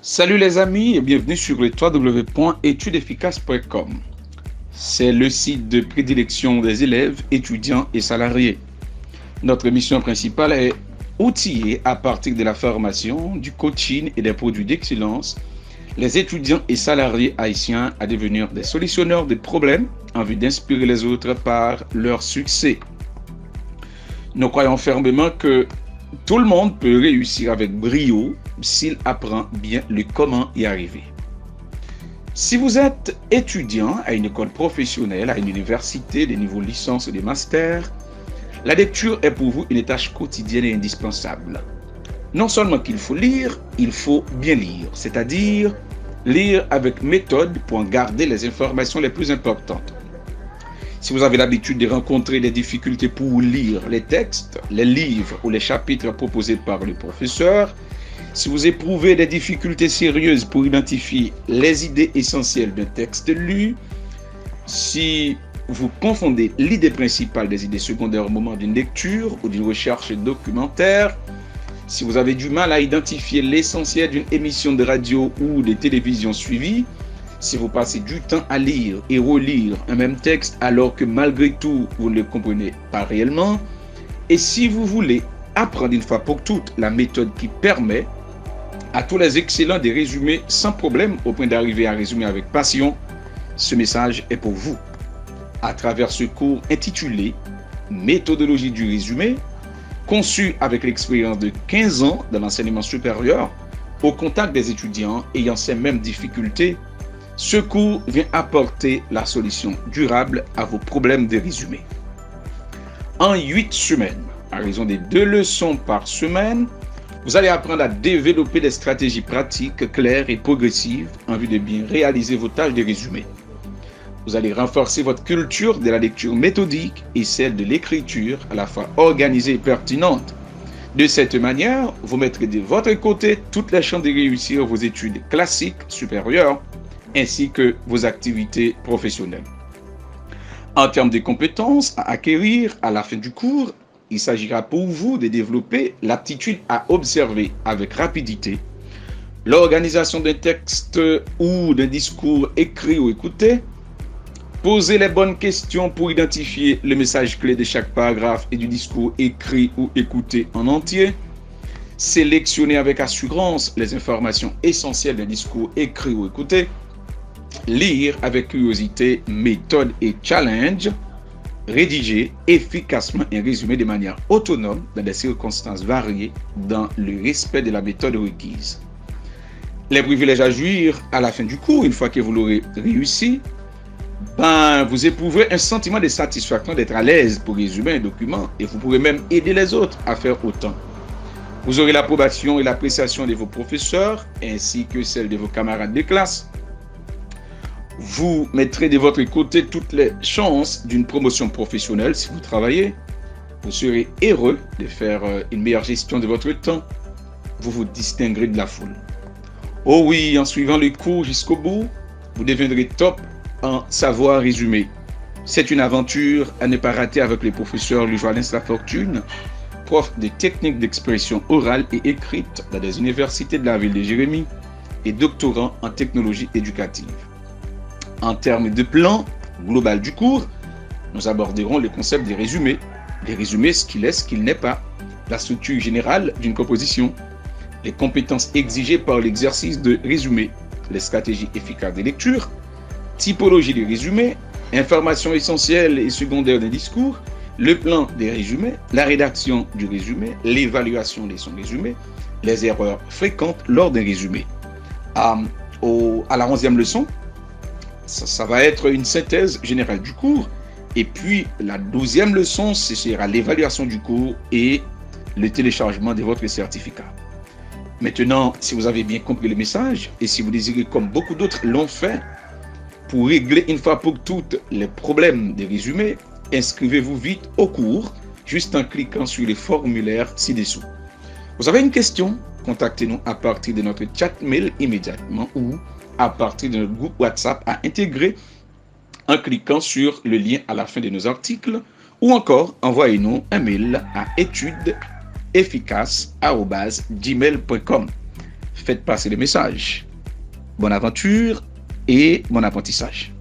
Salut les amis et bienvenue sur le www.etudesefficaces.com. C'est le site de prédilection des élèves, étudiants et salariés. Notre mission principale est outiller à partir de la formation, du coaching et des produits d'excellence les étudiants et salariés haïtiens à devenir des solutionneurs de problèmes en vue d'inspirer les autres par leur succès. Nous croyons fermement que tout le monde peut réussir avec brio s'il apprend bien le comment y arriver. Si vous êtes étudiant à une école professionnelle, à une université de niveau licence ou de master, la lecture est pour vous une tâche quotidienne et indispensable. Non seulement qu'il faut lire, il faut bien lire, c'est-à-dire lire avec méthode pour en garder les informations les plus importantes. Si vous avez l'habitude de rencontrer des difficultés pour lire les textes, les livres ou les chapitres proposés par le professeur, si vous éprouvez des difficultés sérieuses pour identifier les idées essentielles d'un texte lu, si vous confondez l'idée principale des idées secondaires au moment d'une lecture ou d'une recherche documentaire, si vous avez du mal à identifier l'essentiel d'une émission de radio ou de télévision suivie, si vous passez du temps à lire et relire un même texte alors que malgré tout vous ne le comprenez pas réellement, et si vous voulez apprendre une fois pour toutes la méthode qui permet à tous les excellents de résumer sans problème au point d'arriver à résumer avec passion, ce message est pour vous. À travers ce cours intitulé Méthodologie du résumé, conçu avec l'expérience de 15 ans dans l'enseignement supérieur, au contact des étudiants ayant ces mêmes difficultés, ce cours vient apporter la solution durable à vos problèmes de résumé. En 8 semaines, à raison de 2 leçons par semaine, vous allez apprendre à développer des stratégies pratiques claires et progressives en vue de bien réaliser vos tâches de résumé. Vous allez renforcer votre culture de la lecture méthodique et celle de l'écriture à la fois organisée et pertinente. De cette manière, vous mettrez de votre côté toutes les chances de réussir vos études classiques supérieures ainsi que vos activités professionnelles. En termes de compétences à acquérir à la fin du cours, il s'agira pour vous de développer l'aptitude à observer avec rapidité l'organisation d'un texte ou d'un discours écrit ou écouté, poser les bonnes questions pour identifier le message clé de chaque paragraphe et du discours écrit ou écouté en entier, sélectionner avec assurance les informations essentielles d'un discours écrit ou écouté, lire avec curiosité, méthode et challenge, rédiger efficacement un résumé de manière autonome dans des circonstances variées dans le respect de la méthode requise. Les privilèges à jouir à la fin du cours, une fois que vous l'aurez réussi, vous éprouverez un sentiment de satisfaction d'être à l'aise pour résumer un document et vous pourrez même aider les autres à faire autant. Vous aurez l'approbation et l'appréciation de vos professeurs ainsi que celle de vos camarades de classe. Vous mettrez de votre côté toutes les chances d'une promotion professionnelle si vous travaillez. Vous serez heureux de faire une meilleure gestion de votre temps. Vous vous distinguerez de la foule. Oh oui, en suivant le cours jusqu'au bout, vous deviendrez top en savoir résumer. C'est une aventure à ne pas rater avec le professeur Louis-Joël Lafortune, prof de techniques d'expression orale et écrite dans des universités de la ville de Jérémie et doctorant en technologie éducative. En termes de plan global du cours, nous aborderons le concept des résumés. Les résumés, ce qu'il est, ce qu'il n'est pas, la structure générale d'une composition, les compétences exigées par l'exercice de résumé, les stratégies efficaces de lecture, typologie des résumés, informations essentielles et secondaires d'un discours, le plan des résumés, la rédaction du résumé, l'évaluation de son résumé, les erreurs fréquentes lors d'un résumé. À la 11e leçon, ça va être une synthèse générale du cours. Et puis la 12e leçon, ce sera l'évaluation du cours et le téléchargement de votre certificat. Maintenant, si vous avez bien compris le message et si vous désirez, comme beaucoup d'autres l'ont fait, pour régler une fois pour toutes les problèmes des résumés, inscrivez-vous vite au cours, juste en cliquant sur les formulaires ci-dessous. Vous avez une question? Contactez-nous à partir de notre chat mail immédiatement ou à partir de notre groupe WhatsApp à intégrer en cliquant sur le lien à la fin de nos articles ou encore envoyez-nous un mail à etudesefficaces@gmail.com. faites passer le message. Bonne aventure et bon apprentissage.